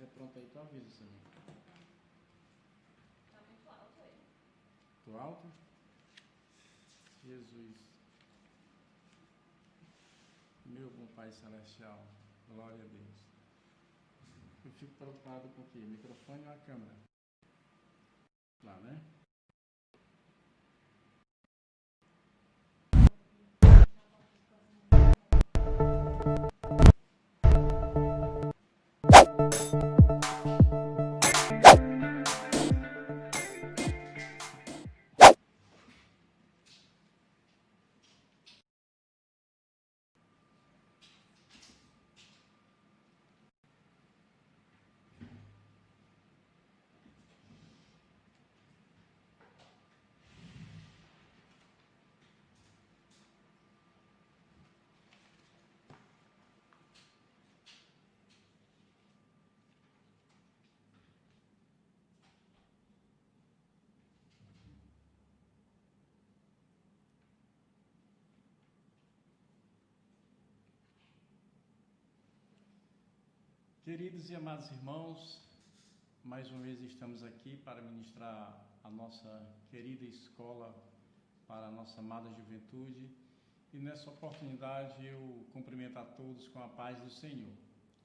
estiver pronto aí, tu avisa, Samir. Tá muito alto aí. Tô alto? Jesus. Meu bom Pai Celestial, glória a Deus. Eu fico preocupado com o quê? O microfone ou a câmera? Lá, né? Queridos e amados irmãos, mais uma vez estamos aqui para ministrar a nossa querida escola para a nossa amada juventude. E nessa oportunidade eu cumprimento a todos com a paz do Senhor.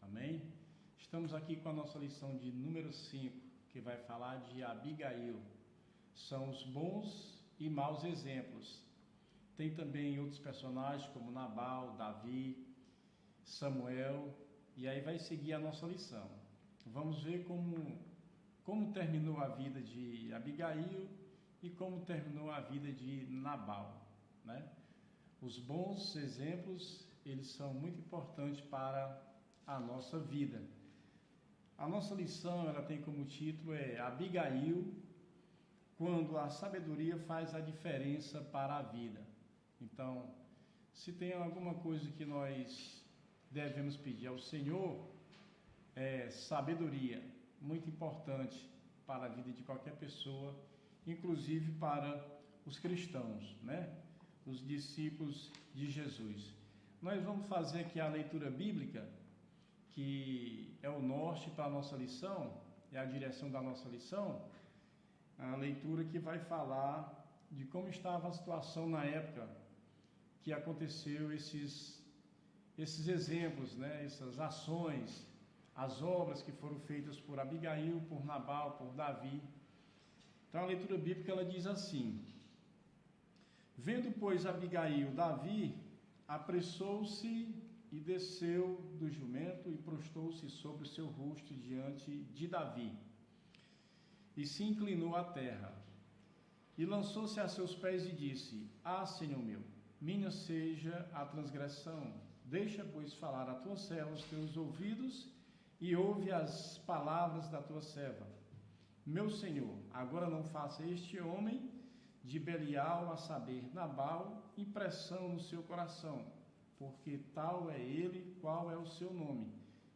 Amém? Estamos aqui com a nossa lição de número 5, que vai falar de Abigail. São os bons e maus exemplos. Tem também outros personagens como Nabal, Davi, Samuel, e aí vai seguir a nossa lição. Vamos ver como terminou a vida de Abigail e como terminou a vida de Nabal, né? Os bons exemplos, eles são muito importantes para a nossa vida. A nossa lição, ela tem como título Abigail, quando a sabedoria faz a diferença para a vida. Então, se tem alguma coisa que nós devemos pedir ao Senhor, é sabedoria, muito importante para a vida de qualquer pessoa, inclusive para os cristãos, né? Os discípulos de Jesus. Nós vamos fazer aqui a leitura bíblica, que é o norte para a nossa lição, é a direção da nossa lição, a leitura que vai falar de como estava a situação na época que aconteceu esses exemplos, né? Essas ações, as obras que foram feitas por Abigail, por Nabal, por Davi. Então a leitura bíblica ela diz assim: vendo, pois, Abigail Davi, apressou-se e desceu do jumento e prostou-se sobre o seu rosto diante de Davi. E se inclinou à terra. E lançou-se a seus pés e disse: Ah, Senhor meu, minha seja a transgressão. Deixa, pois, falar a tua serva os teus ouvidos e ouve as palavras da tua serva. Meu Senhor, agora não faça este homem de Belial, a saber, Nabal, impressão no seu coração, porque tal é ele, qual é o seu nome.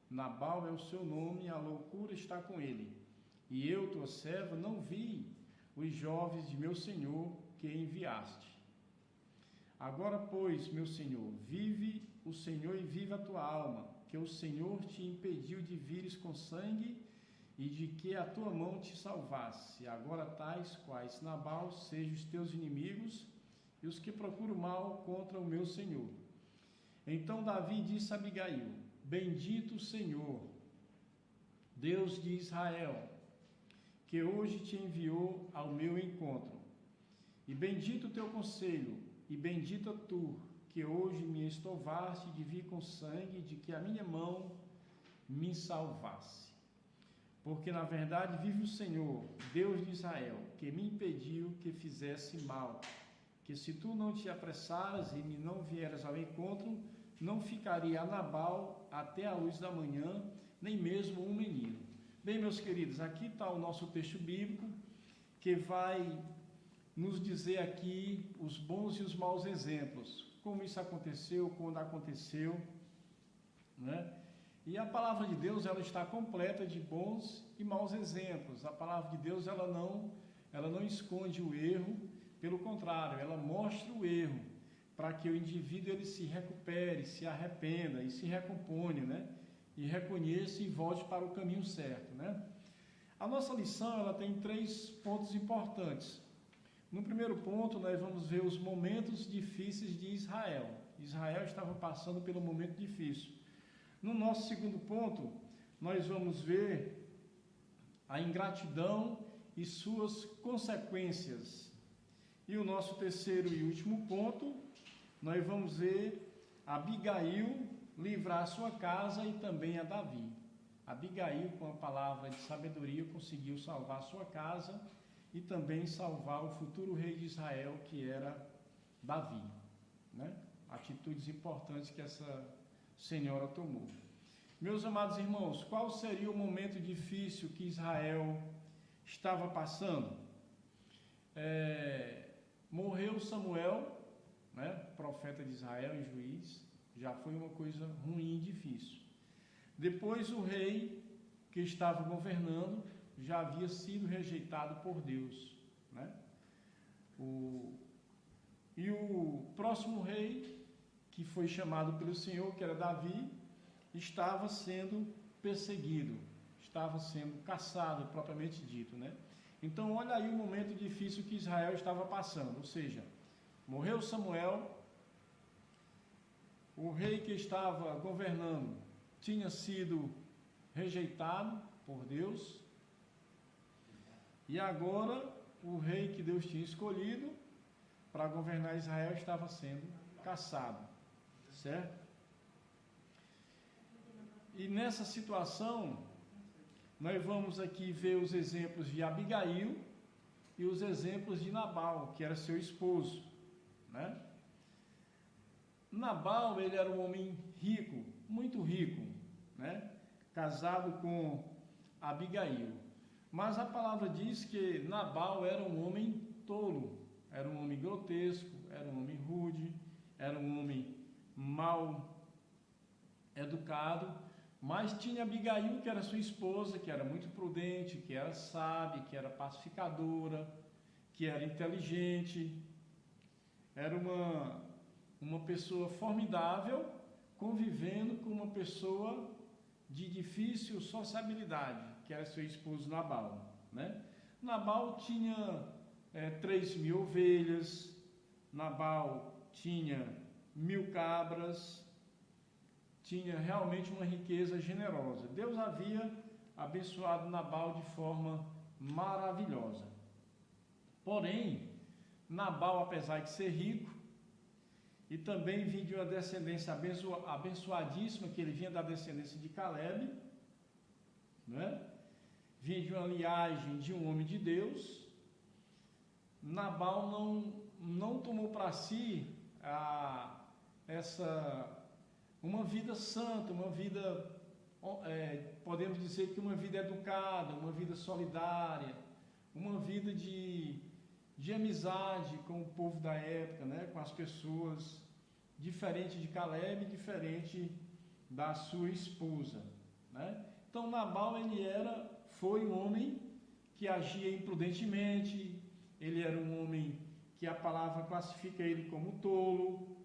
Nabal é o seu nome, a loucura está com ele. E eu, tua serva, não vi os jovens de meu Senhor que enviaste. Agora, pois, meu Senhor, vive o Senhor e vive a tua alma, que o Senhor te impediu de vires com sangue e de que a tua mão te salvasse. Agora tais quais Nabal sejam os teus inimigos e os que procuram mal contra o meu Senhor. Então Davi disse a Abigail: Bendito o Senhor, Deus de Israel, que hoje te enviou ao meu encontro. E bendito o teu conselho, e bendita tu, que hoje me estovaste de vir com sangue, de que a minha mão me salvasse. Porque na verdade vive o Senhor, Deus de Israel, que me impediu que fizesse mal, que se tu não te apressaras e me não vieras ao encontro, não ficaria a Nabal até a luz da manhã, nem mesmo um menino. Bem, meus queridos, aqui está o nosso texto bíblico, que vai nos dizer aqui os bons e os maus exemplos, como isso aconteceu, quando aconteceu, né? E a palavra de Deus, ela está completa de bons e maus exemplos. A palavra de Deus, ela não esconde o erro, pelo contrário, ela mostra o erro, para que o indivíduo ele se recupere, se arrependa e se recomponha, né? e reconheça e volte para o caminho certo, né? A nossa lição, ela tem 3 pontos importantes. No primeiro ponto, nós vamos ver os momentos difíceis de Israel. Israel estava passando pelo momento difícil. No nosso segundo ponto, nós vamos ver a ingratidão e suas consequências. E o nosso terceiro e último ponto, nós vamos ver Abigail livrar a sua casa e também a Davi. Abigail, com a palavra de sabedoria, conseguiu salvar a sua casa e também salvar o futuro rei de Israel, que era Davi, né? Atitudes importantes que essa senhora tomou. Meus amados irmãos, qual seria o momento difícil que Israel estava passando? Morreu Samuel, né? Profeta de Israel e juiz, já foi uma coisa ruim e difícil. Depois o rei que estava governando já havia sido rejeitado por Deus, né? E o próximo rei, que foi chamado pelo Senhor, que era Davi, estava sendo perseguido, estava sendo caçado, propriamente dito, né? Então, olha aí o momento difícil que Israel estava passando, ou seja, morreu Samuel, o rei que estava governando tinha sido rejeitado por Deus, e agora o rei que Deus tinha escolhido para governar Israel estava sendo caçado, certo? E nessa situação, nós vamos aqui ver os exemplos de Abigail e os exemplos de Nabal, que era seu esposo, né? Nabal, ele era um homem rico, muito rico, né? Casado com Abigail. Mas a palavra diz que Nabal era um homem tolo, era um homem grotesco, era um homem rude, era um homem mal educado, mas tinha Abigail, que era sua esposa, que era muito prudente, que era sábia, que era pacificadora, que era inteligente, era uma pessoa formidável, convivendo com uma pessoa de difícil sociabilidade, que era seu esposo Nabal, né? Nabal tinha 3.000 ovelhas, Nabal tinha 1.000 cabras, tinha realmente uma riqueza generosa. Deus havia abençoado Nabal de forma maravilhosa. Porém, Nabal, apesar de ser rico, e também vinha de uma descendência abençoadíssima, que ele vinha da descendência de Caleb, né? Vinha de uma linhagem de um homem de Deus. Nabal não tomou para si uma vida santa, uma vida, podemos dizer que uma vida educada, uma vida solidária, uma vida de amizade com o povo da época, né? Com as pessoas, diferente de Caleb, diferente da sua esposa, né? Então Nabal, foi um homem que agia imprudentemente, ele era um homem que a palavra classifica ele como tolo.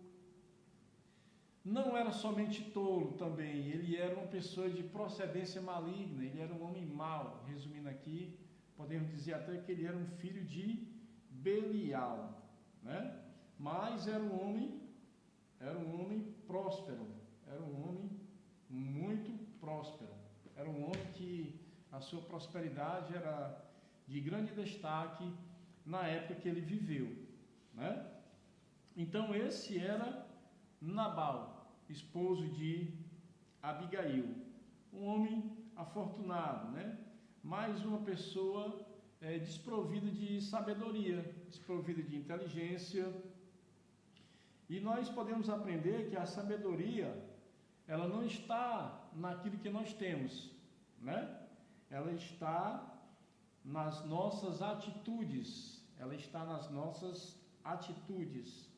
Não era somente tolo também, ele era uma pessoa de procedência maligna, ele era um homem mau. Resumindo aqui, podemos dizer até que ele era um filho de Belial, né? Mas era um homem próspero, era um homem muito próspero, era um homem que a sua prosperidade era de grande destaque na época que ele viveu, né? Então esse era Nabal, esposo de Abigail, um homem afortunado, né? Mais uma pessoa desprovida de sabedoria, desprovida de inteligência. E nós podemos aprender que a sabedoria, ela não está naquilo que nós temos, né? Ela está nas nossas atitudes,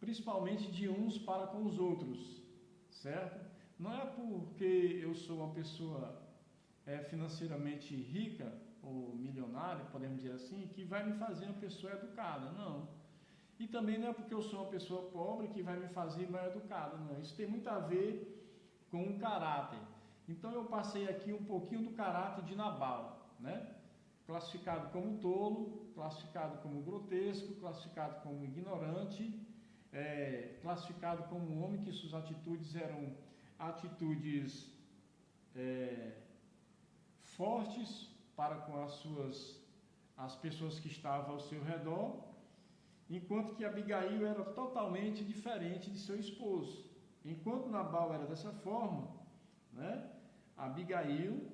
principalmente de uns para com os outros, certo? Não é porque eu sou uma pessoa financeiramente rica ou milionária, podemos dizer assim, que vai me fazer uma pessoa educada, não. E também não é porque eu sou uma pessoa pobre que vai me fazer mal educada, não. Isso tem muito a ver com o caráter. Então eu passei aqui um pouquinho do caráter de Nabal, né? Classificado como tolo, classificado como grotesco, classificado como ignorante, classificado como um homem que suas atitudes eram atitudes fortes para com as pessoas que estavam ao seu redor, enquanto que Abigail era totalmente diferente de seu esposo. Enquanto Nabal era dessa forma, né? Abigail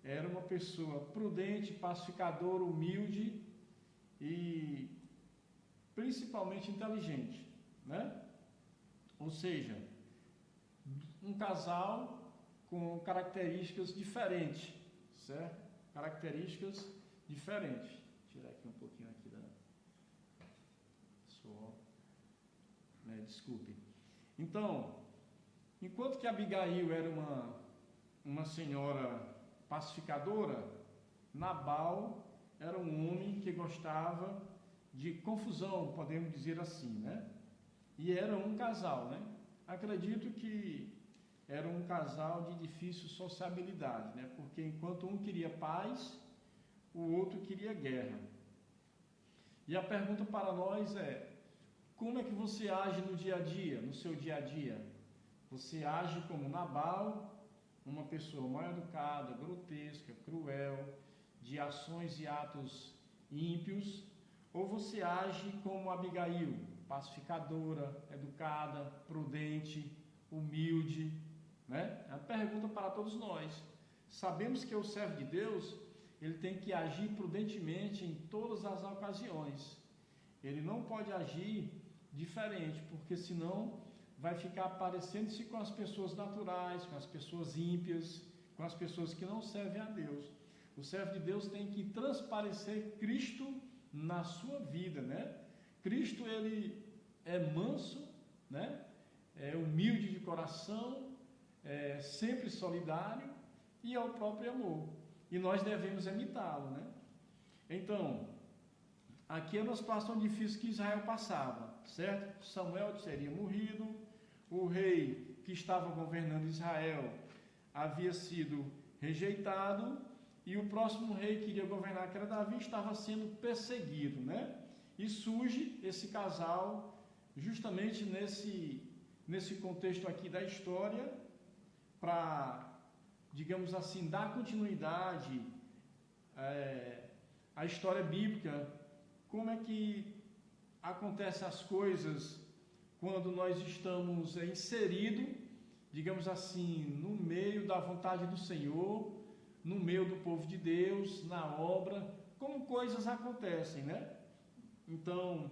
era uma pessoa prudente, pacificadora, humilde e principalmente inteligente, né? Ou seja, um casal com características diferentes, certo? Características diferentes. Vou tirar aqui um pouquinho aqui da suor, né? Desculpe. Então, enquanto que Abigail era uma senhora pacificadora, Nabal era um homem que gostava de confusão, podemos dizer assim, né? E era um casal, né? Acredito que era um casal de difícil sociabilidade, né? Porque enquanto um queria paz, o outro queria guerra. E a pergunta para nós é: como é que você age no dia a dia, no seu dia a dia? Você age como Nabal, uma pessoa mal educada, grotesca, cruel, de ações e atos ímpios, ou você age como Abigail, pacificadora, educada, prudente, humilde, né? É uma pergunta para todos nós. Sabemos que o servo de Deus, ele tem que agir prudentemente em todas as ocasiões. Ele não pode agir diferente, porque senão vai ficar parecendo-se com as pessoas naturais, com as pessoas ímpias, com as pessoas que não servem a Deus. O servo de Deus tem que transparecer Cristo na sua vida, né? Cristo, ele é manso, né? É humilde de coração, é sempre solidário e é o próprio amor. E nós devemos imitá-lo, né? Então, aqui é uma situação difícil que Israel passava, certo? Samuel teria morrido, o rei que estava governando Israel havia sido rejeitado e o próximo rei que iria governar, que era Davi, estava sendo perseguido, né? E surge esse casal justamente nesse contexto aqui da história para, digamos assim, dar continuidade à história bíblica. Como é que acontecem as coisas quando nós estamos inseridos, digamos assim, no meio da vontade do Senhor, no meio do povo de Deus, na obra, como coisas acontecem, né? Então,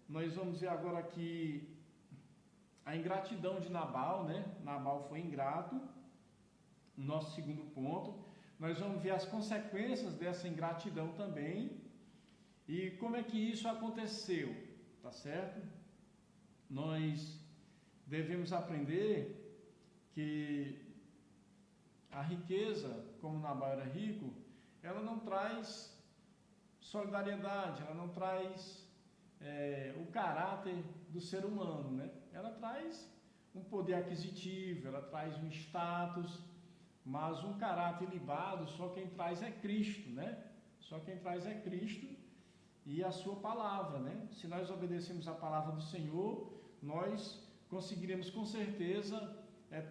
nós vamos ver agora aqui a ingratidão de Nabal, né? Nabal foi ingrato, nosso segundo ponto. Nós vamos ver as consequências dessa ingratidão também e como é que isso aconteceu, tá certo? Nós devemos aprender que a riqueza, como Nabal era rico, ela não traz solidariedade, ela não traz o caráter do ser humano, né? Ela traz um poder aquisitivo, ela traz um status, mas um caráter ilibado, só quem traz é Cristo, né? Só quem traz é Cristo e a sua palavra, né? Se nós obedecemos a palavra do Senhor, nós conseguiremos com certeza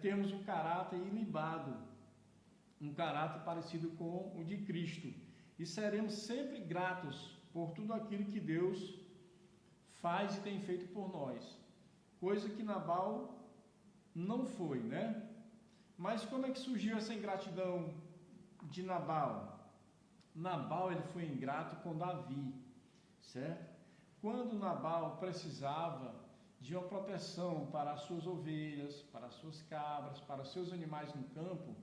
termos um caráter ilibado, um caráter parecido com o de Cristo. E seremos sempre gratos por tudo aquilo que Deus faz e tem feito por nós. Coisa que Nabal não foi, né? Mas como é que surgiu essa ingratidão de Nabal? Nabal, ele foi ingrato com Davi, certo? Quando Nabal precisava de uma proteção para as suas ovelhas, para as suas cabras, para os seus animais no campo,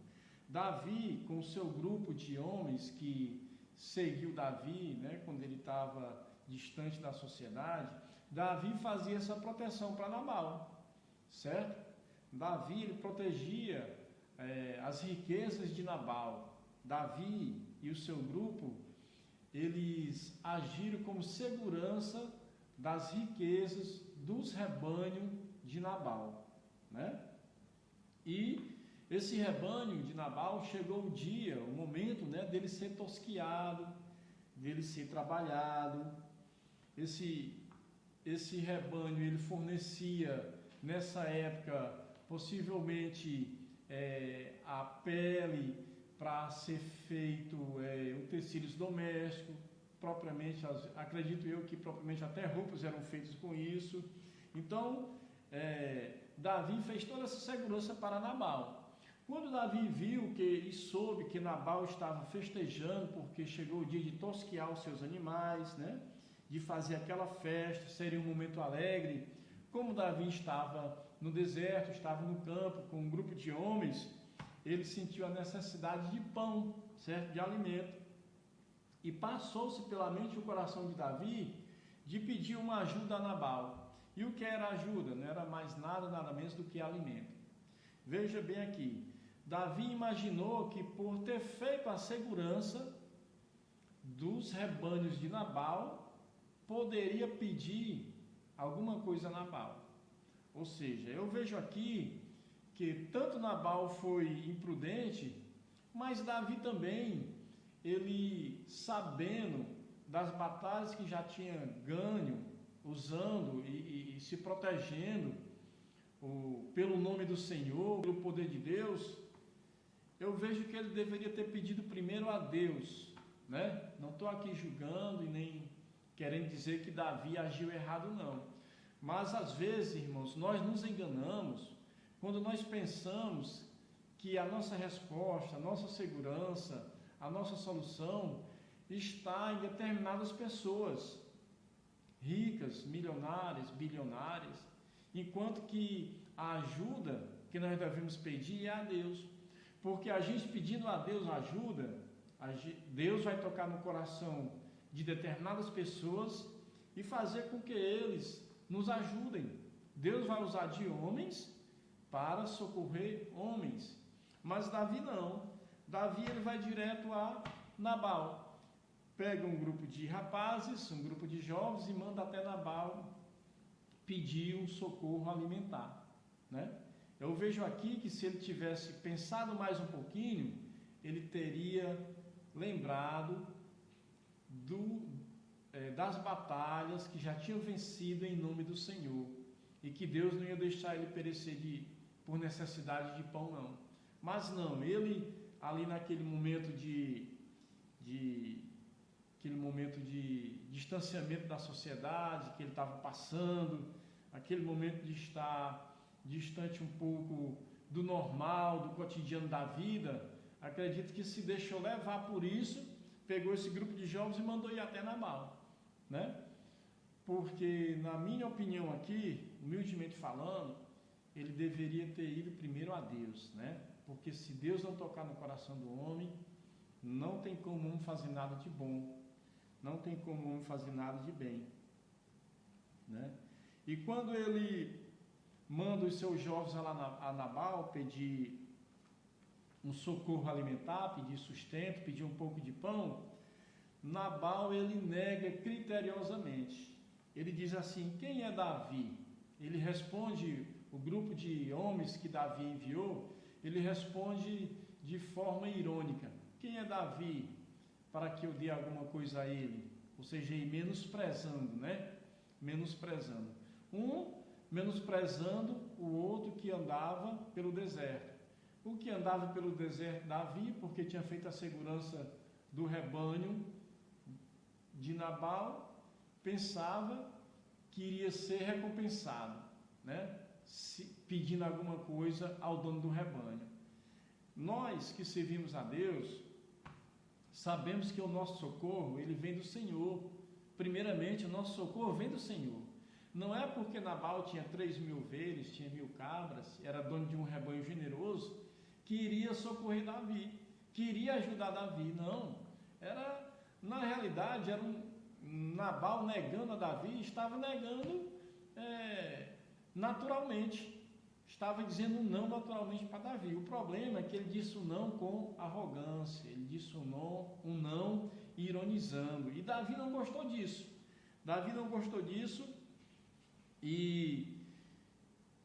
Davi, com o seu grupo de homens que seguiu Davi, né, quando ele estava distante da sociedade, Davi fazia essa proteção para Nabal, certo? Davi, ele protegia as riquezas de Nabal. Davi e o seu grupo, eles agiram como segurança das riquezas dos rebanhos de Nabal, né? E esse rebanho de Nabal chegou o dia, o momento, né, dele ser tosquiado, dele ser trabalhado. Esse rebanho, ele fornecia nessa época possivelmente a pele para ser feito utensílios domésticos, propriamente, acredito eu que propriamente até roupas eram feitas com isso. Então, Davi fez toda essa segurança para Nabal. Quando Davi viu e soube que Nabal estava festejando, porque chegou o dia de tosquiar os seus animais, né? De fazer aquela festa, seria um momento alegre. Como Davi estava no deserto, estava no campo com um grupo de homens, ele sentiu a necessidade de pão, certo? De alimento. E passou-se pela mente o coração de Davi de pedir uma ajuda a Nabal. E o que era ajuda? Não era mais nada menos do que alimento. Veja bem aqui, Davi imaginou que por ter feito a segurança dos rebanhos de Nabal, poderia pedir alguma coisa a Nabal. Ou seja, eu vejo aqui que tanto Nabal foi imprudente, mas Davi também, ele sabendo das batalhas que já tinha ganho, usando e se protegendo pelo nome do Senhor, pelo poder de Deus, eu vejo que ele deveria ter pedido primeiro a Deus, né? Não estou aqui julgando e nem querendo dizer que Davi agiu errado, não. Mas às vezes, irmãos, nós nos enganamos quando nós pensamos que a nossa resposta, a nossa segurança, a nossa solução está em determinadas pessoas, ricas, milionárias, bilionárias, enquanto que a ajuda que nós devemos pedir é a Deus. Porque a gente pedindo a Deus ajuda, Deus vai tocar no coração de determinadas pessoas e fazer com que eles nos ajudem. Deus vai usar de homens para socorrer homens. Mas Davi não. Davi ele vai direto a Nabal. Pega um grupo de rapazes, um grupo de jovens e manda até Nabal pedir um socorro alimentar, né? Eu vejo aqui que se ele tivesse pensado mais um pouquinho, ele teria lembrado das batalhas que já tinham vencido em nome do Senhor e que Deus não ia deixar ele perecer por necessidade de pão, não. Mas não, ele ali naquele momento aquele momento de distanciamento da sociedade que ele estava passando, aquele momento de estar distante um pouco do normal, do cotidiano da vida, acredito que se deixou levar por isso, pegou esse grupo de jovens e mandou ir até Nabal, né? Porque, na minha opinião aqui, humildemente falando, ele deveria ter ido primeiro a Deus, né? Porque se Deus não tocar no coração do homem, não tem como um fazer nada de bom, não tem como um fazer nada de bem, né? E quando ele manda os seus jovens a Nabal pedir um socorro alimentar, pedir sustento, pedir um pouco de pão, Nabal ele nega criteriosamente. Ele diz assim: quem é Davi? Ele responde, o grupo de homens que Davi enviou, ele responde de forma irônica: quem é Davi para que eu dê alguma coisa a ele? Ou seja, menosprezando, né? Menosprezando. Menosprezando o outro que andava pelo deserto. O que andava pelo deserto, Davi, porque tinha feito a segurança do rebanho de Nabal, pensava que iria ser recompensado, né? Pedindo alguma coisa ao dono do rebanho. Nós que servimos a Deus, sabemos que o nosso socorro, ele vem do Senhor. Primeiramente, o nosso socorro vem do Senhor. Não é porque Nabal tinha 3.000 ovelhas, tinha 1.000 cabras, era dono de um rebanho generoso, que iria socorrer Davi, que iria ajudar Davi. Não, na realidade, era Nabal negando a Davi, estava negando naturalmente, estava dizendo não naturalmente para Davi. O problema é que ele disse o não com arrogância, ele disse um não ironizando, e Davi não gostou disso. E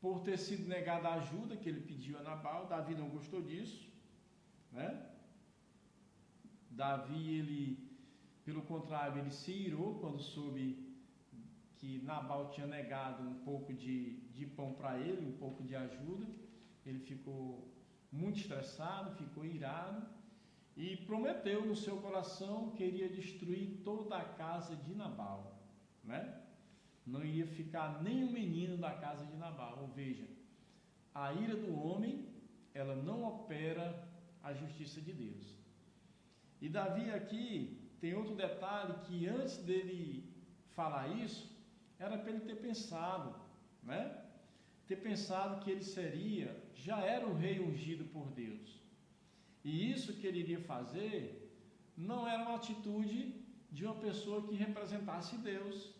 por ter sido negada a ajuda que ele pediu a Nabal. Davi não gostou disso, né? Davi, ele, pelo contrário, ele se irou quando soube que Nabal tinha negado um pouco de pão para ele, um pouco de ajuda. Ele ficou muito estressado, ficou irado e prometeu no seu coração que iria destruir toda a casa de Nabal, né? Não iria ficar nenhum menino da casa de Nabal. Ou veja, a ira do homem, ela não opera a justiça de Deus. E Davi aqui tem outro detalhe, que antes dele falar isso, era para ele ter pensado, né? Ter pensado que ele já era o rei ungido por Deus. E isso que ele iria fazer não era uma atitude de uma pessoa que representasse Deus.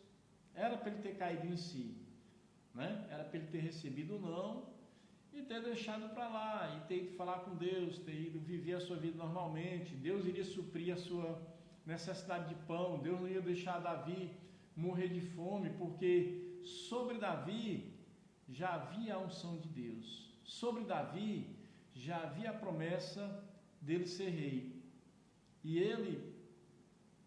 Era para ele ter caído em si, né? Era para ele ter recebido o não e ter deixado para lá, e ter ido falar com Deus, ter ido viver a sua vida normalmente. Deus iria suprir a sua necessidade de pão. Deus não ia deixar Davi morrer de fome, porque sobre Davi já havia a unção de Deus. Sobre Davi já havia a promessa dele ser rei. E ele,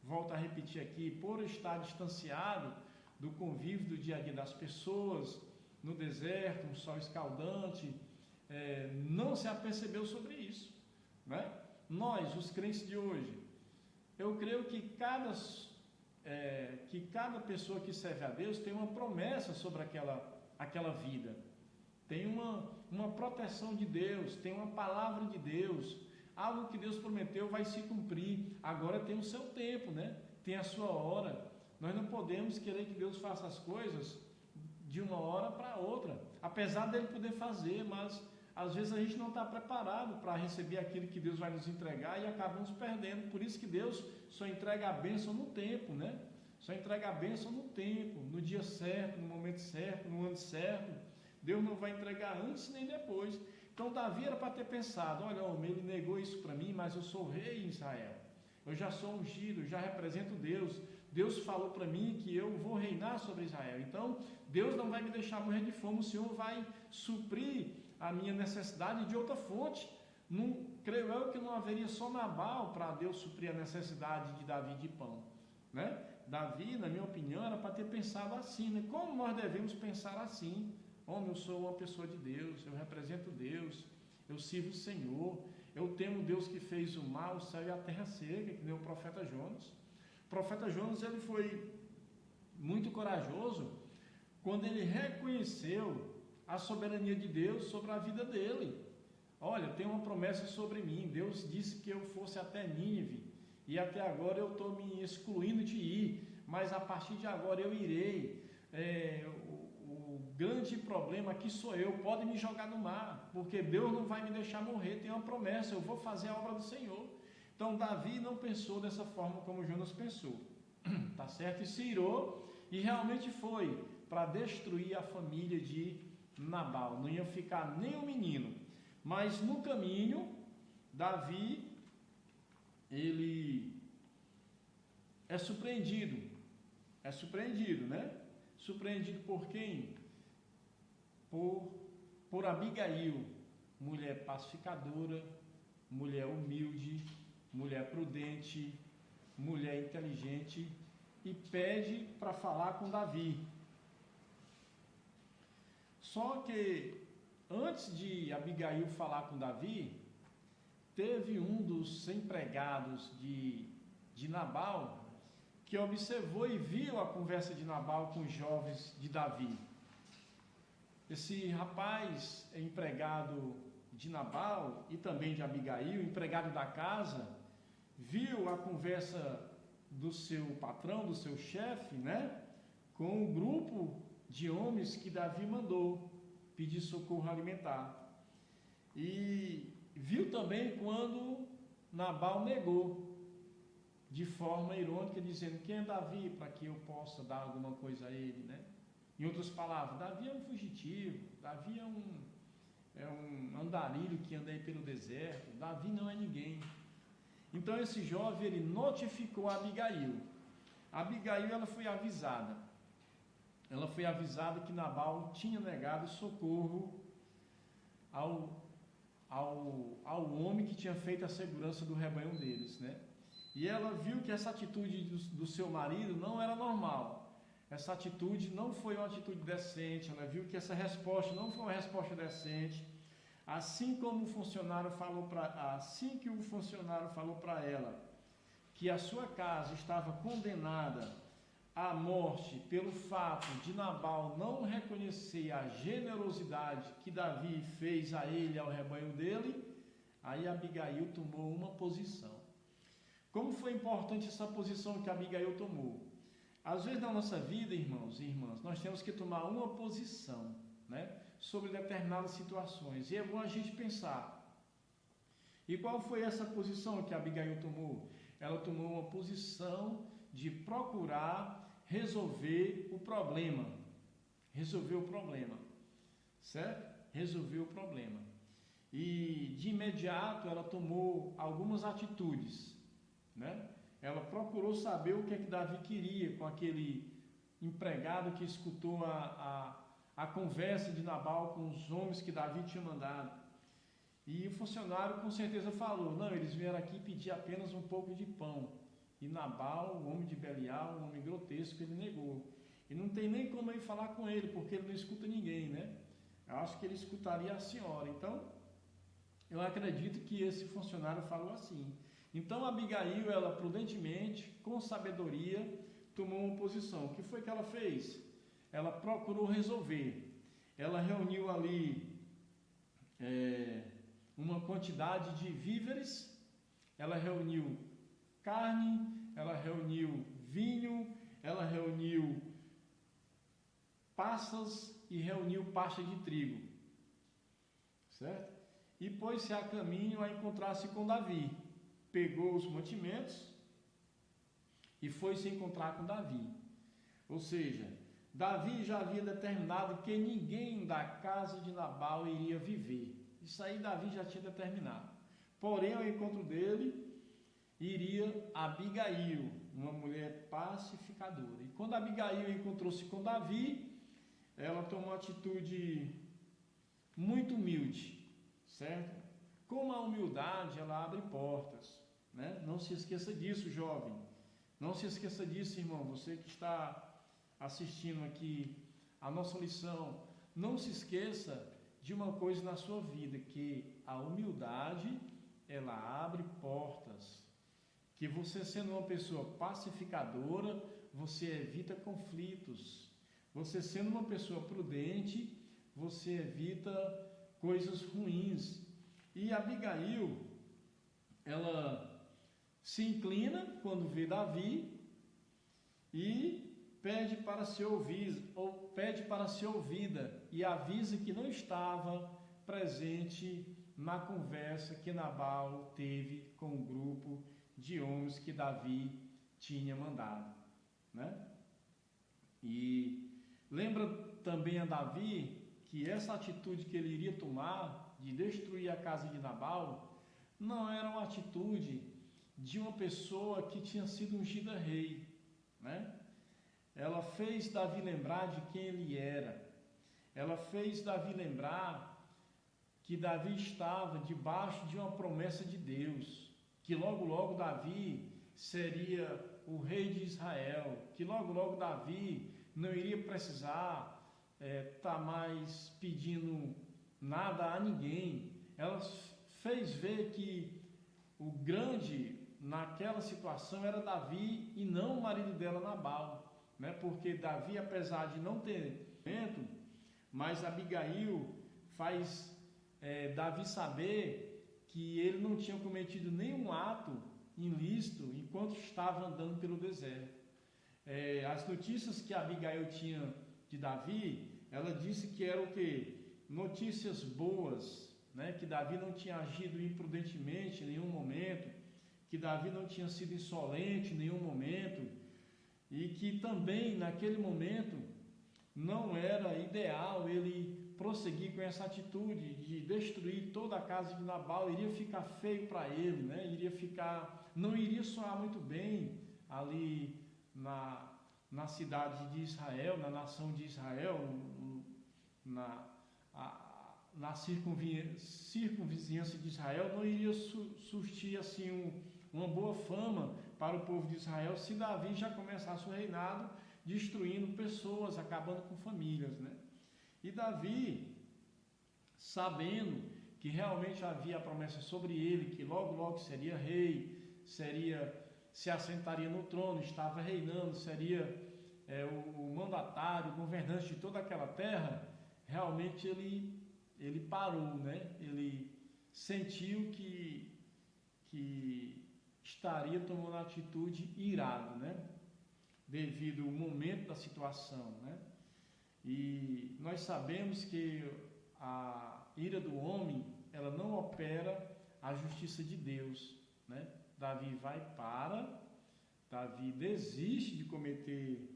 volto a repetir aqui, por estar distanciado do convívio do dia a dia das pessoas, no deserto, um sol escaldante, não se apercebeu sobre isso, né? Nós, os crentes de hoje, eu creio que cada pessoa que serve a Deus tem uma promessa sobre aquela vida, tem uma proteção de Deus, tem uma palavra de Deus, algo que Deus prometeu vai se cumprir. Agora tem o seu tempo, né? Tem a sua hora. Nós não podemos querer que Deus faça as coisas de uma hora para outra, apesar dele poder fazer, mas às vezes a gente não está preparado para receber aquilo que Deus vai nos entregar e acabamos perdendo. Por isso que Deus só entrega a bênção no tempo, né? Só entrega a bênção no tempo, no dia certo, no momento certo, no ano certo. Deus não vai entregar antes nem depois. Então Davi era para ter pensado: olha, homem, ele negou isso para mim, mas eu sou rei em Israel, eu já sou ungido, já represento Deus. Deus falou para mim que eu vou reinar sobre Israel, então Deus não vai me deixar morrer de fome, o Senhor vai suprir a minha necessidade de outra fonte. Não, creio eu que não haveria só Nabal para Deus suprir a necessidade de Davi de pão, né? Davi, na minha opinião, era para ter pensado assim, né? Como nós devemos pensar assim? Eu sou uma pessoa de Deus, eu represento Deus, eu sirvo o Senhor, eu temo Deus que fez o mar, o céu e a terra seca, que nem o profeta Jonas. O profeta Jonas, ele foi muito corajoso quando ele reconheceu a soberania de Deus sobre a vida dele. Olha, tem uma promessa sobre mim, Deus disse que eu fosse até Nínive, e até agora eu estou me excluindo de ir, mas a partir de agora eu irei. O grande problema aqui sou eu, pode me jogar no mar, porque Deus não vai me deixar morrer, tem uma promessa, eu vou fazer a obra do Senhor. Então Davi não pensou dessa forma como Jonas pensou, tá certo? E se irou, e realmente foi para destruir a família de Nabal, não ia ficar nem um menino. Mas no caminho, Davi, ele é surpreendido, né? Surpreendido por quem? Por Abigail, mulher pacificadora, mulher humilde, mulher prudente, mulher inteligente, e pede para falar com Davi. Só que antes de Abigail falar com Davi, teve um dos empregados de Nabal que observou e viu a conversa de Nabal com os jovens de Davi. Esse rapaz é empregado de Nabal e também de Abigail, empregado da casa, viu a conversa do seu patrão, do seu chefe, né, com um grupo de homens que Davi mandou pedir socorro alimentar. E viu também quando Nabal negou, de forma irônica, dizendo: quem é Davi para que eu possa dar alguma coisa a ele, né? Em outras palavras, Davi é um fugitivo, Davi é um andarilho que anda aí pelo deserto, Davi não é ninguém. Então esse jovem, ele notificou a Abigail. A Abigail, ela foi avisada. ela foi avisada que Nabal tinha negado socorro ao homem que tinha feito a segurança do rebanho deles, né? E ela viu que essa atitude do seu marido não era normal. Essa atitude não foi uma atitude decente. Ela viu que essa resposta não foi uma resposta decente. Assim que o funcionário falou para ela que a sua casa estava condenada à morte pelo fato de Nabal não reconhecer a generosidade que Davi fez a ele e ao rebanho dele, aí Abigail tomou uma posição. Como foi importante essa posição que Abigail tomou? Às vezes na nossa vida, irmãos e irmãs, nós temos que tomar uma posição, né, sobre determinadas situações. E é bom a gente pensar. E qual foi essa posição que Abigail tomou? Ela tomou uma posição de procurar resolver o problema. Resolver o problema. Certo? Resolver o problema. E de imediato ela tomou algumas atitudes, né? Ela procurou saber o que é que Davi queria com aquele empregado que escutou a conversa de Nabal com os homens que Davi tinha mandado. E o funcionário com certeza falou: não, eles vieram aqui pedir apenas um pouco de pão. E Nabal, o homem de Belial, um homem grotesco, ele negou. E não tem nem como eu ir falar com ele, porque ele não escuta ninguém, né? Eu acho que ele escutaria a senhora. Então, eu acredito que esse funcionário falou assim. Então, Abigail, ela prudentemente, com sabedoria, tomou uma posição. O que foi que ela fez? Ela procurou resolver. Ela reuniu ali uma quantidade de víveres, ela reuniu carne, ela reuniu vinho, ela reuniu passas e reuniu pasta de trigo, certo? E pôs-se a caminho a encontrar-se com Davi. Pegou os mantimentos e foi se encontrar com Davi. Ou seja, Davi já havia determinado que ninguém da casa de Nabal iria viver. Isso aí Davi já tinha determinado. Porém, ao encontro dele iria Abigail, uma mulher pacificadora. E quando Abigail encontrou-se com Davi, ela tomou uma atitude muito humilde, certo? Com a humildade, ela abre portas, né? Não se esqueça disso, jovem. Não se esqueça disso, irmão. Você que está assistindo aqui a nossa lição, não se esqueça de uma coisa na sua vida, que a humildade, ela abre portas. Que você, sendo uma pessoa pacificadora, você evita conflitos. Você, sendo uma pessoa prudente, você evita coisas ruins. E Abigail, ela se inclina quando vê Davi e pede para ser ouvida e avisa que não estava presente na conversa que Nabal teve com o grupo de homens que Davi tinha mandado, né? E lembra também a Davi que essa atitude que ele iria tomar de destruir a casa de Nabal não era uma atitude de uma pessoa que tinha sido ungida rei, né? Ela fez Davi lembrar de quem ele era. Ela fez Davi lembrar que Davi estava debaixo de uma promessa de Deus, que logo logo Davi seria o rei de Israel, que logo logo Davi não iria precisar estar mais pedindo nada a ninguém. Ela fez ver que o grande naquela situação era Davi e não o marido dela, Nabal, né? Porque Davi, apesar de não ter momento, mas Abigail faz Davi saber que ele não tinha cometido nenhum ato ilícito enquanto estava andando pelo deserto. As notícias que Abigail tinha de Davi, ela disse que eram o quê? Notícias boas, né? Que Davi não tinha agido imprudentemente em nenhum momento, que Davi não tinha sido insolente em nenhum momento, e que também naquele momento não era ideal ele prosseguir com essa atitude de destruir toda a casa de Nabal. Iria ficar feio para ele, né? Não iria soar muito bem ali na cidade de Israel, na nação de Israel, na circunvizinhança de Israel, não iria surtir assim uma boa fama para o povo de Israel se Davi já começasse o reinado destruindo pessoas, acabando com famílias, né? E Davi, sabendo que realmente havia a promessa sobre ele, que logo seria rei, se assentaria no trono, estava reinando, seria o mandatário, o governante de toda aquela terra, realmente ele parou, né? Ele sentiu que estaria tomando atitude irado, né? Devido ao momento da situação, né? E nós sabemos que a ira do homem, ela não opera a justiça de Deus, né? Davi Davi desiste de cometer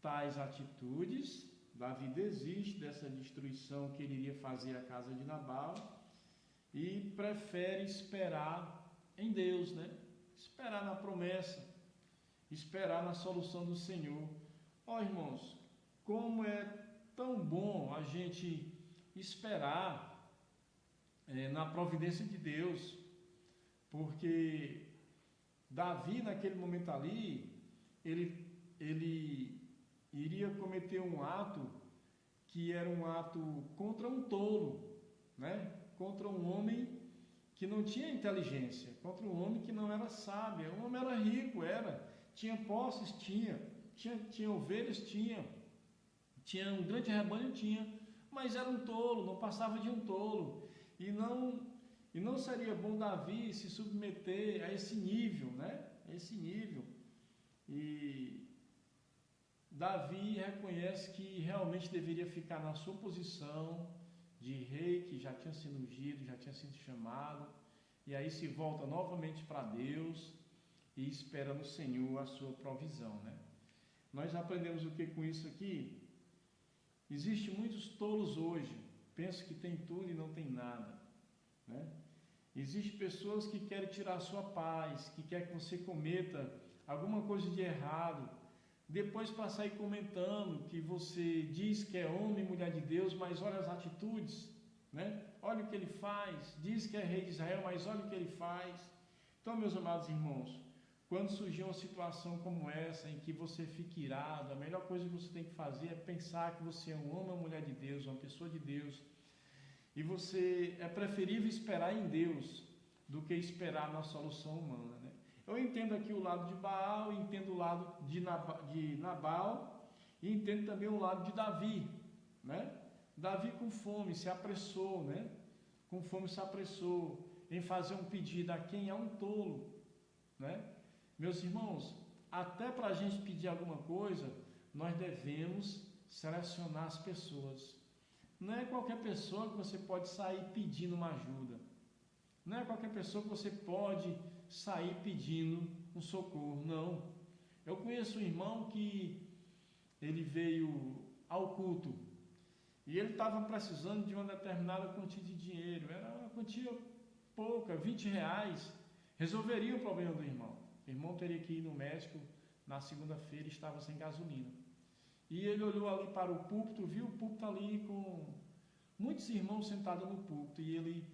tais atitudes, Davi desiste dessa destruição que ele iria fazer à casa de Nabal e prefere esperar em Deus, né? Esperar na promessa, esperar na solução do Senhor. Ó, irmãos, como é tão bom a gente esperar na providência de Deus, porque Davi naquele momento ali, ele iria cometer um ato que era um ato contra um tolo, né? Contra um homem que não tinha inteligência, contra um homem que não era sábio. O homem era rico, tinha posses, tinha ovelhas, tinha um grande rebanho, mas era um tolo, não passava de um tolo. E não seria bom Davi se submeter a esse nível, né? A esse nível. E Davi reconhece que realmente deveria ficar na sua posição de rei, que já tinha sido ungido, já tinha sido chamado, e aí se volta novamente para Deus e espera no Senhor a sua provisão, né? Nós aprendemos o que com isso aqui? Existem muitos tolos hoje, pensam que tem tudo e não tem nada, né? Existem pessoas que querem tirar a sua paz, que querem que você cometa alguma coisa de errado, depois passar aí comentando que você diz que é homem e mulher de Deus, mas olha as atitudes, né? Olha o que ele faz, diz que é rei de Israel, mas olha o que ele faz. Então, meus amados irmãos, quando surgir uma situação como essa, em que você fica irado, a melhor coisa que você tem que fazer é pensar que você é um homem ou mulher de Deus, uma pessoa de Deus, e é preferível esperar em Deus do que esperar na solução humana, né? Eu entendo aqui o lado de Baal, entendo o lado de Nabal e entendo também o lado de Davi, né? Davi com fome se apressou, né? Com fome se apressou em fazer um pedido a quem é um tolo, né? Meus irmãos, até para a gente pedir alguma coisa, nós devemos selecionar as pessoas. Não é qualquer pessoa que você pode sair pedindo uma ajuda. Não é qualquer pessoa que você pode sair pedindo um socorro, não. Eu conheço um irmão que ele veio ao culto e ele estava precisando de uma determinada quantia de dinheiro, era uma quantia pouca, R$20, resolveria o problema do irmão. O irmão teria que ir no médico na segunda-feira e estava sem gasolina. E ele olhou ali para o púlpito, viu o púlpito ali com muitos irmãos sentados no púlpito e ele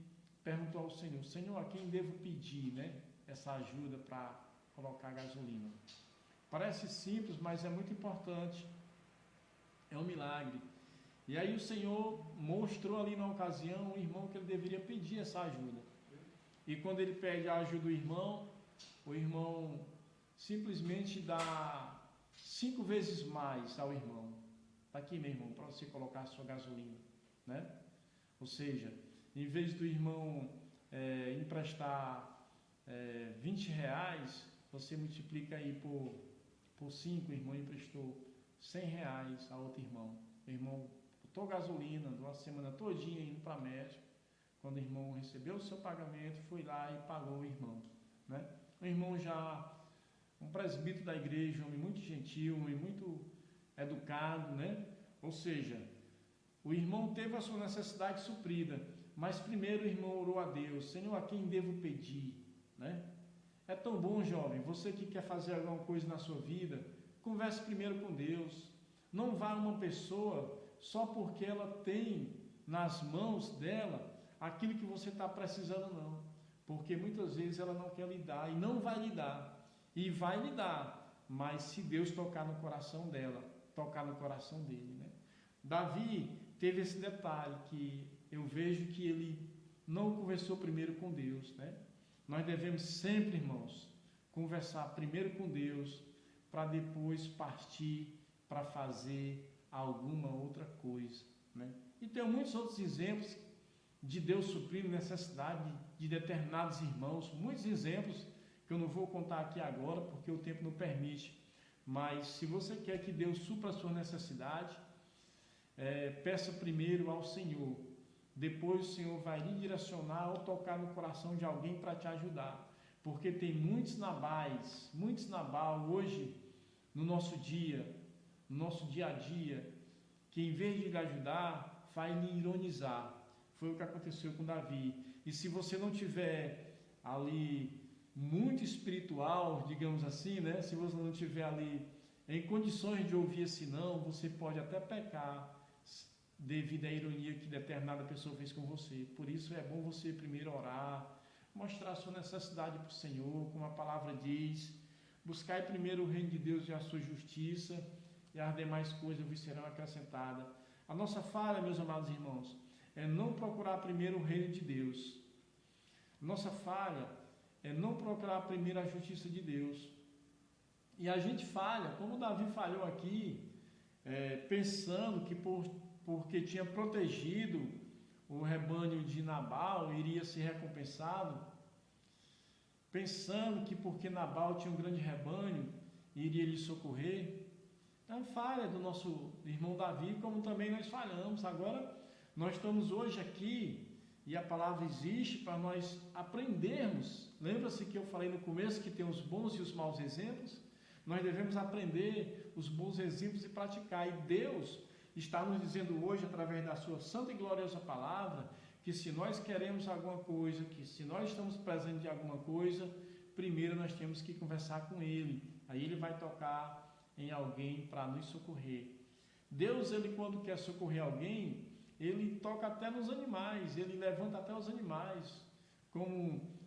perguntou ao Senhor: Senhor, a quem devo pedir, né, essa ajuda para colocar gasolina? Parece simples, mas é muito importante. É um milagre. E aí o Senhor mostrou ali na ocasião o irmão que ele deveria pedir essa ajuda. E quando ele pede a ajuda do irmão, o irmão simplesmente dá 5 vezes mais ao irmão. Está aqui, meu irmão, para você colocar a sua gasolina, né? Ou seja, em vez do irmão emprestar R$20, você multiplica aí por 5, o irmão emprestou R$100 a outro irmão. O irmão botou gasolina, deu uma semana todinha indo para médico. Quando o irmão recebeu o seu pagamento, foi lá e pagou o irmão, né? O irmão já, um presbítero da igreja, um homem muito gentil, um homem muito educado, né? Ou seja, o irmão teve a sua necessidade suprida, mas primeiro o irmão orou a Deus: Senhor, a quem devo pedir, né? É tão bom, jovem, você que quer fazer alguma coisa na sua vida, converse primeiro com Deus. Não vá uma pessoa só porque ela tem nas mãos dela aquilo que você está precisando, não. Porque muitas vezes ela não quer lhe dar e não vai lhe dar. E vai lhe dar, mas se Deus tocar no coração dela, tocar no coração dele, né? Davi teve esse detalhe que eu vejo que ele não conversou primeiro com Deus, né? Nós devemos sempre, irmãos, conversar primeiro com Deus para depois partir para fazer alguma outra coisa, né? E tem muitos outros exemplos de Deus suprindo necessidade de determinados irmãos, muitos exemplos que eu não vou contar aqui agora porque o tempo não permite, mas se você quer que Deus supra a sua necessidade, peça primeiro ao Senhor, depois o Senhor vai lhe direcionar ou tocar no coração de alguém para te ajudar, porque tem muitos Nabal hoje no nosso dia a dia, que em vez de lhe ajudar, vai lhe ironizar. Foi o que aconteceu com Davi. E se você não tiver ali muito espiritual, digamos assim, né? Se você não tiver ali em condições de ouvir esse não, você pode até pecar devido à ironia que determinada pessoa fez com você. Por isso é bom você primeiro orar, mostrar a sua necessidade para o Senhor, como a palavra diz, buscar primeiro o reino de Deus e a sua justiça, e as demais coisas vos serão acrescentadas. A nossa falha, meus amados irmãos, é não procurar primeiro o reino de Deus. Nossa falha é não procurar primeiro a justiça de Deus. E a gente falha, como Davi falhou aqui, pensando que porque tinha protegido o rebanho de Nabal, iria ser recompensado, pensando que porque Nabal tinha um grande rebanho, iria lhe socorrer. É uma falha do nosso irmão Davi, como também nós falhamos. Agora, nós estamos hoje aqui, e a palavra existe para nós aprendermos. Lembra-se que eu falei no começo que tem os bons e os maus exemplos? Nós devemos aprender os bons exemplos e praticar. E Deus está nos dizendo hoje, através da sua santa e gloriosa palavra, que se nós queremos alguma coisa, que se nós estamos presentes em alguma coisa, primeiro nós temos que conversar com Ele. Aí Ele vai tocar em alguém para nos socorrer. Deus, Ele quando quer socorrer alguém, Ele toca até nos animais, Ele levanta até os animais, como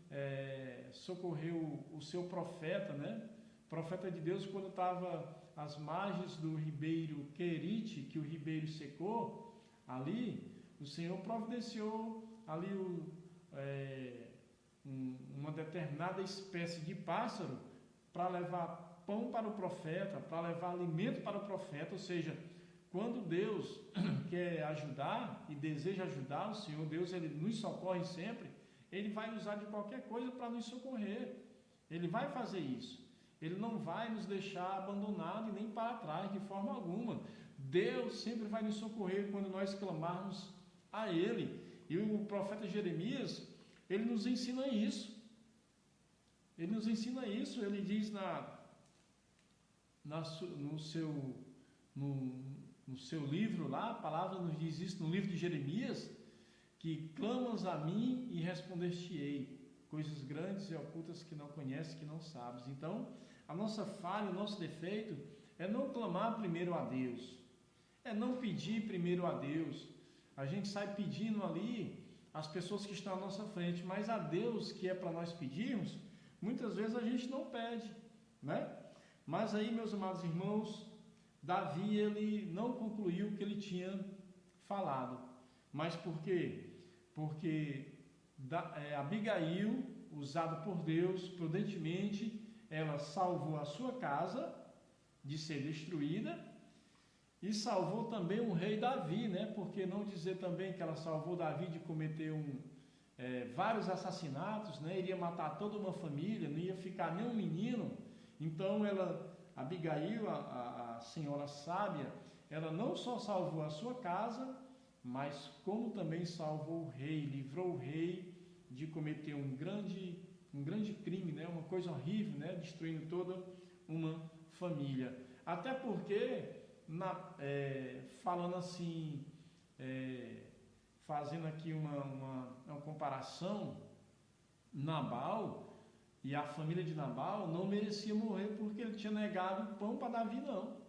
socorreu o seu profeta, né? Profeta de Deus, quando estava às margens do ribeiro Querite, que o ribeiro secou, ali, o Senhor providenciou ali uma determinada espécie de pássaro para levar pão para o profeta, para levar alimento para o profeta. Ou seja, quando Deus quer ajudar e deseja ajudar, o Senhor Deus, Ele nos socorre sempre, Ele vai usar de qualquer coisa para nos socorrer. Ele vai fazer isso. Ele não vai nos deixar abandonados e nem para trás de forma alguma. Deus sempre vai nos socorrer quando nós clamarmos a Ele. E o profeta Jeremias, ele nos ensina isso. Ele nos ensina isso. Ele diz no seu livro lá, a palavra nos diz isso no livro de Jeremias, que clamas a mim e responder-te-ei, coisas grandes e ocultas que não conheces, que não sabes. Então, a nossa falha, o nosso defeito é não clamar primeiro a Deus, é não pedir primeiro a Deus. A gente sai pedindo ali as pessoas que estão à nossa frente, mas a Deus que é para nós pedirmos, muitas vezes a gente não pede, né? Mas aí, meus amados irmãos, Davi, ele não concluiu o que ele tinha falado. Mas por quê? Porque Abigail, usada por Deus prudentemente, ela salvou a sua casa de ser destruída e salvou também o rei Davi, né? Porque não dizer também que ela salvou Davi de cometer vários assassinatos, né? Iria matar toda uma família, não ia ficar nem um menino. Então Abigail, a senhora sábia, ela não só salvou a sua casa, mas como também salvou o rei, livrou o rei de cometer um grande crime, né? Uma coisa horrível, né? Destruindo toda uma família. Até porque, falando assim, fazendo aqui uma comparação, Nabal, E a família de Nabal não merecia morrer porque ele tinha negado pão para Davi, não.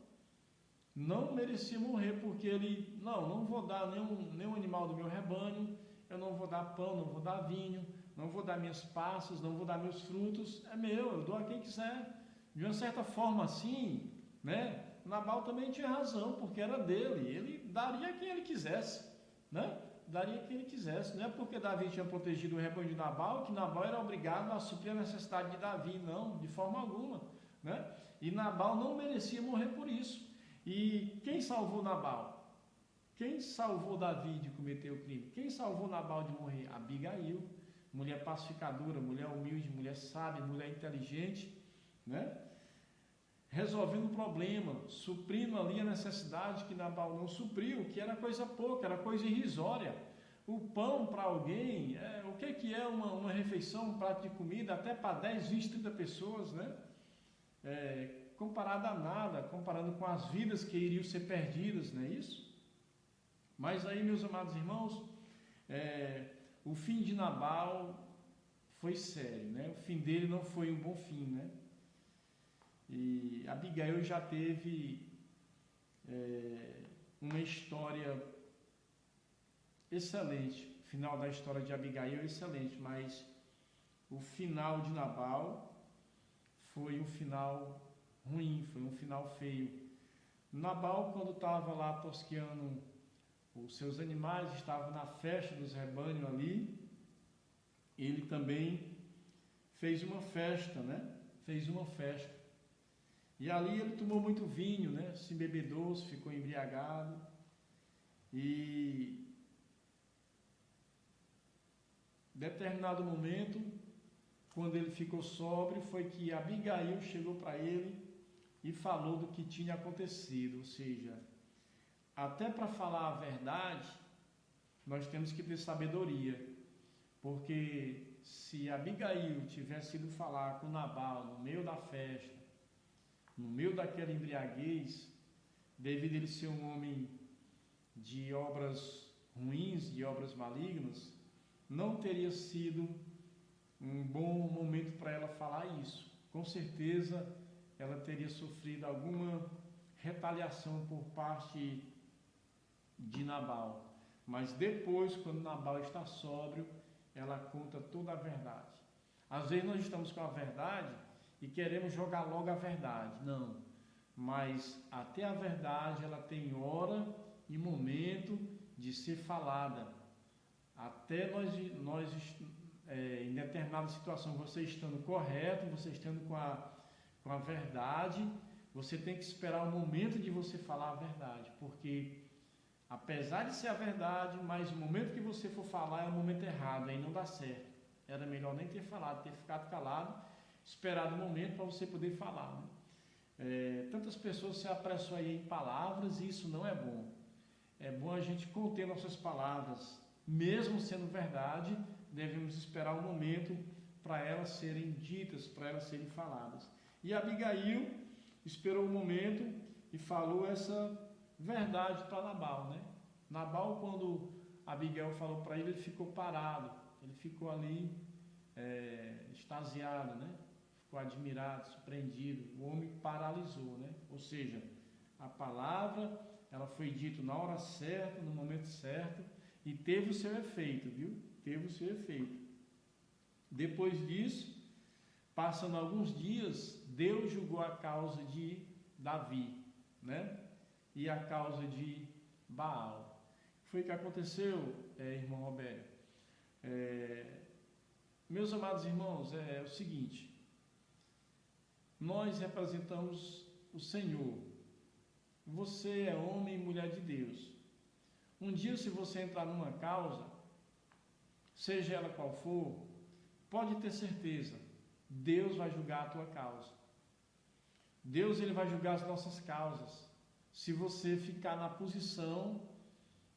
Não merecia morrer porque ele, não vou dar nenhum animal do meu rebanho, eu não vou dar pão, não vou dar vinho, não vou dar minhas passas, não vou dar meus frutos, é meu, eu dou a quem quiser. De uma certa forma assim, né? Nabal também tinha razão, porque era dele, ele daria a quem ele quisesse, né? Daria a quem ele quisesse, não é porque Davi tinha protegido o rebanho de Nabal, que Nabal era obrigado a suprir a necessidade de Davi, não, de forma alguma, né? E Nabal não merecia morrer por isso. E quem salvou Nabal? Quem salvou Davi de cometer o crime? Quem salvou Nabal de morrer? Abigail, mulher pacificadora, mulher humilde, mulher sábia, mulher inteligente, né? Resolvendo o problema, suprindo ali a necessidade que Nabal não supriu, que era coisa pouca, era coisa irrisória. O pão para alguém, o que é uma refeição, um prato de comida, até para 10, 20, 30 pessoas, né? Comparado a nada, comparando com as vidas que iriam ser perdidas, não é isso? Mas aí, meus amados irmãos, o fim de Nabal foi sério, né? O fim dele não foi um bom fim, né? E Abigail já teve uma história excelente, o final da história de Abigail é excelente, mas o final de Nabal foi um final ruim, foi um final feio. Nabal, quando estava lá tosqueando os seus animais, estava na festa dos rebanhos ali, ele também fez uma festa, né? Fez uma festa. E ali ele tomou muito vinho, né? Se embebedou, ficou embriagado. E determinado momento, quando ele ficou sóbrio, foi que Abigail chegou para ele e falou do que tinha acontecido. Ou seja, até para falar a verdade, nós temos que ter sabedoria. Porque se Abigail tivesse ido falar com Nabal no meio da festa, no meio daquela embriaguez, devido a ele ser um homem de obras ruins, de obras malignas, não teria sido um bom momento para ela falar isso. Com certeza ela teria sofrido alguma retaliação por parte de Nabal. Mas depois, quando Nabal está sóbrio, ela conta toda a verdade. Às vezes nós estamos com a verdade e queremos jogar logo a verdade. Não, mas até a verdade ela tem hora e momento de ser falada. Até nós em determinada situação, você estando correto, você estando com a verdade, você tem que esperar o momento de você falar a verdade, porque apesar de ser a verdade, mas o momento que você for falar é o momento errado, aí não dá certo. Era melhor nem ter falado, ter ficado calado, esperado o momento para você poder falar, né? Tantas pessoas se apressam aí em palavras e isso não é bom. É bom a gente conter nossas palavras, mesmo sendo verdade, devemos esperar o momento para elas serem ditas, para elas serem faladas. E Abigail esperou o momento e falou essa verdade para Nabal, né? Nabal, quando Abigail falou para ele, ele ficou parado, ele ficou ali extasiado, né? Ficou admirado, surpreendido, o homem paralisou, né? Ou seja, a palavra, ela foi dita na hora certa, no momento certo, e teve o seu efeito, viu? Teve o seu efeito. Depois disso, passando alguns dias, Deus julgou a causa de Davi, né? E a causa de Baal. Foi o que aconteceu, irmão Robério. Meus amados irmãos, é o seguinte: nós representamos o Senhor. Você é homem e mulher de Deus. Um dia, se você entrar numa causa, seja ela qual for, pode ter certeza, Deus vai julgar a tua causa. Deus, ele vai julgar as nossas causas. Se você ficar na posição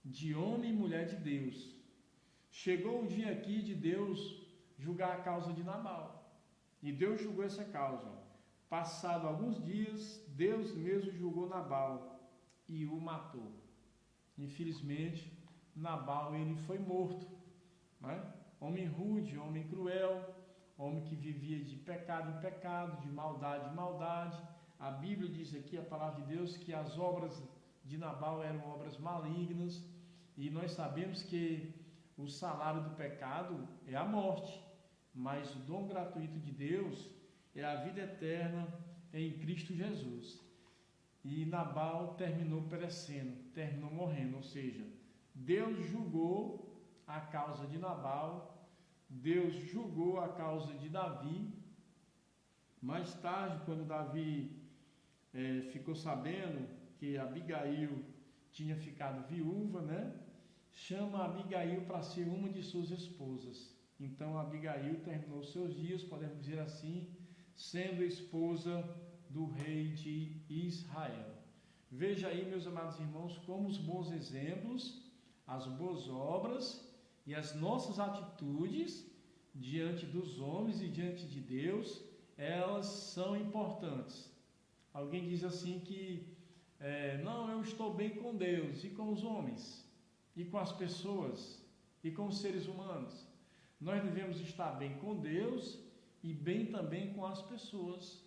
de homem e mulher de Deus. Chegou o dia aqui de Deus julgar a causa de Nabal. E Deus julgou essa causa. Passado alguns dias, Deus mesmo julgou Nabal e o matou. Infelizmente, Nabal ele foi morto, né? Homem rude, homem cruel, homem que vivia de pecado em pecado, de maldade em maldade. A Bíblia diz aqui, a palavra de Deus, que as obras de Nabal eram obras malignas, e nós sabemos que o salário do pecado é a morte, mas o dom gratuito de Deus é a vida eterna em Cristo Jesus. E Nabal terminou perecendo, terminou morrendo, ou seja, Deus julgou a causa de Nabal, Deus julgou a causa de Davi. Mais tarde, quando Davi ficou sabendo que Abigail tinha ficado viúva, né? Chama Abigail para ser uma de suas esposas. Então Abigail terminou seus dias, podemos dizer assim, sendo esposa do rei de Israel. Veja aí, meus amados irmãos, como os bons exemplos, as boas obras e as nossas atitudes diante dos homens e diante de Deus, elas são importantes. Alguém diz assim que não, eu estou bem com Deus, e com os homens, e com as pessoas, e com os seres humanos. Nós devemos estar bem com Deus e bem também com as pessoas,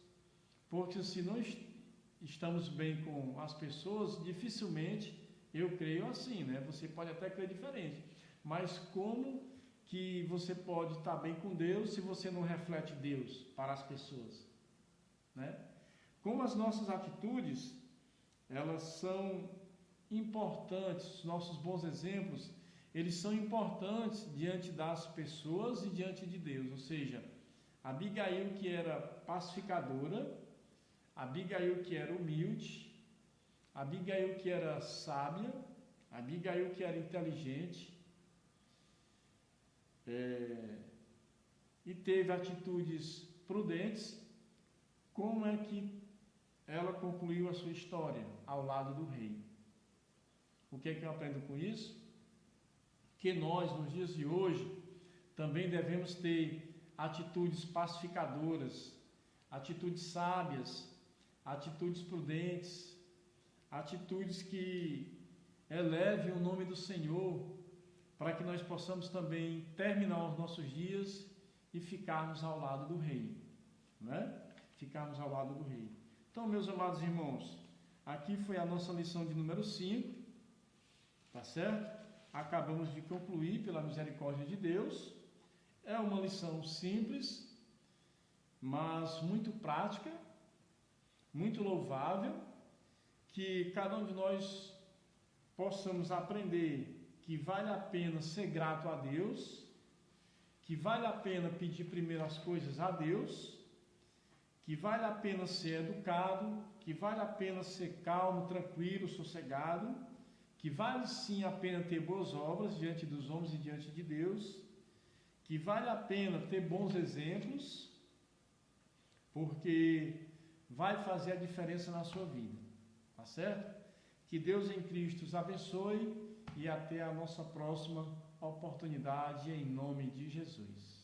porque se não estamos bem com as pessoas, dificilmente, eu creio assim, né? Você pode até crer diferente, mas como que você pode estar bem com Deus se você não reflete Deus para as pessoas, né? Como as nossas atitudes, elas são importantes, os nossos bons exemplos, eles são importantes diante das pessoas e diante de Deus. Ou seja, Abigail, que era pacificadora, Abigail, que era humilde, Abigail, que era sábia, Abigail, que era inteligente, e teve atitudes prudentes. Como é que ela concluiu a sua história ao lado do rei? O que é que eu aprendo com isso? Que nós, nos dias de hoje, também devemos ter atitudes pacificadoras, atitudes sábias, atitudes prudentes, atitudes que elevem o nome do Senhor, para que nós possamos também terminar os nossos dias e ficarmos ao lado do rei, né? Ficarmos ao lado do rei. Então, meus amados irmãos, aqui foi a nossa lição de número 5, tá certo? Acabamos de concluir pela misericórdia de Deus. É uma lição simples, mas muito prática, muito louvável, que cada um de nós possamos aprender que vale a pena ser grato a Deus, que vale a pena pedir primeiro as coisas a Deus, que vale a pena ser educado, que vale a pena ser calmo, tranquilo, sossegado, que vale sim a pena ter boas obras diante dos homens e diante de Deus, que vale a pena ter bons exemplos, porque vai fazer a diferença na sua vida, tá certo? Que Deus em Cristo os abençoe e até a nossa próxima oportunidade, em nome de Jesus.